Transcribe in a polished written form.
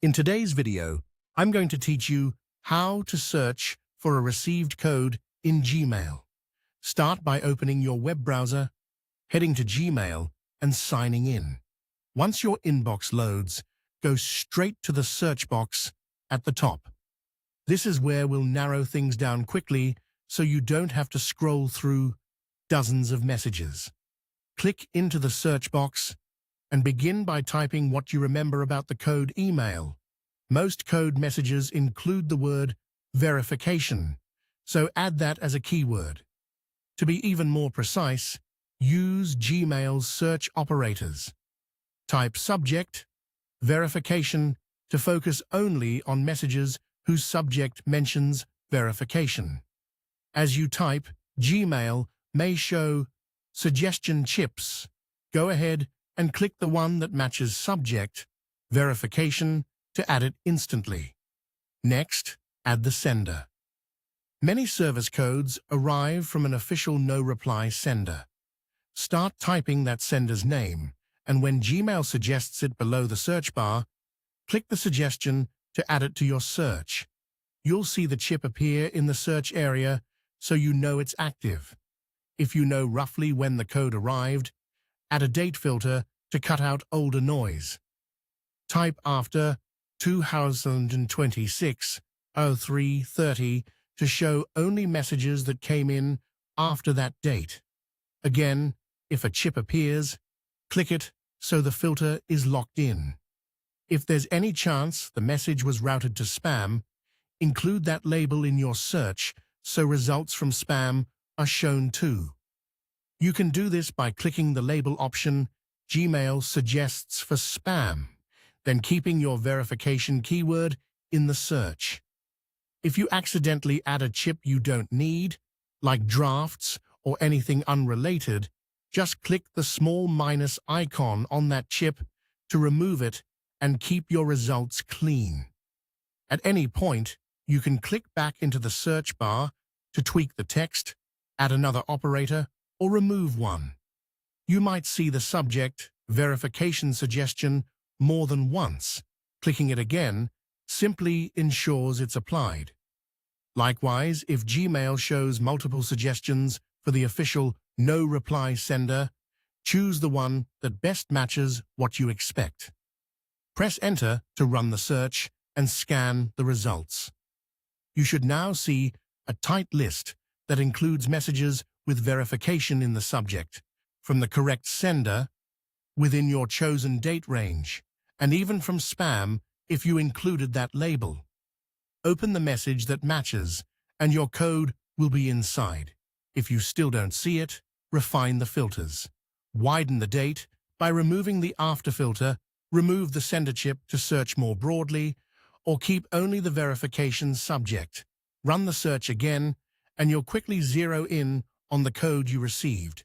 In today's video, I'm going to teach you how to search for a received code in Gmail. Start by opening your web browser, heading to Gmail, and signing in. Once your inbox loads, go straight to the search box at the top. This is where we'll narrow things down quickly so you don't have to scroll through dozens of messages. Click into the search box and begin by typing what you remember about the code email. Most code messages include the word verification, so add that as a keyword. To be even more precise, use Gmail's search operators. Type subject, verification to focus only on messages whose subject mentions verification. As you type, Gmail may show suggestion chips. Go ahead and click the one that matches subject, verification, to add it instantly. Next, add the sender. Many service codes arrive from an official no-reply sender. Start typing that sender's name, and when Gmail suggests it below the search bar, click the suggestion to add it to your search. You'll see the chip appear in the search area, so you know it's active. If you know roughly when the code arrived, add a date filter to cut out older noise. Type after 2026-03-30 to show only messages that came in after that date. Again, if a chip appears, click it so the filter is locked in. If there's any chance the message was routed to spam, include that label in your search so results from spam are shown too. You can do this by clicking the label option Gmail suggests for spam, then keeping your verification keyword in the search. If you accidentally add a chip you don't need, like drafts or anything unrelated, just click the small minus icon on that chip to remove it and keep your results clean. At any point, you can click back into the search bar to tweak the text, add another operator, or remove one. You might see the subject verification suggestion more than once. Clicking it again simply ensures it's applied. Likewise, if Gmail shows multiple suggestions for the official no-reply sender, choose the one that best matches what you expect. Press Enter to run the search and scan the results. You should now see a tight list that includes messages with verification in the subject, from the correct sender, within your chosen date range, and even from spam if you included that label. Open the message that matches, and your code will be inside. If you still don't see it, refine the filters. Widen the date by removing the after filter, remove the sender chip to search more broadly, or keep only the verification subject. Run the search again, and you'll quickly zero in on the code you received.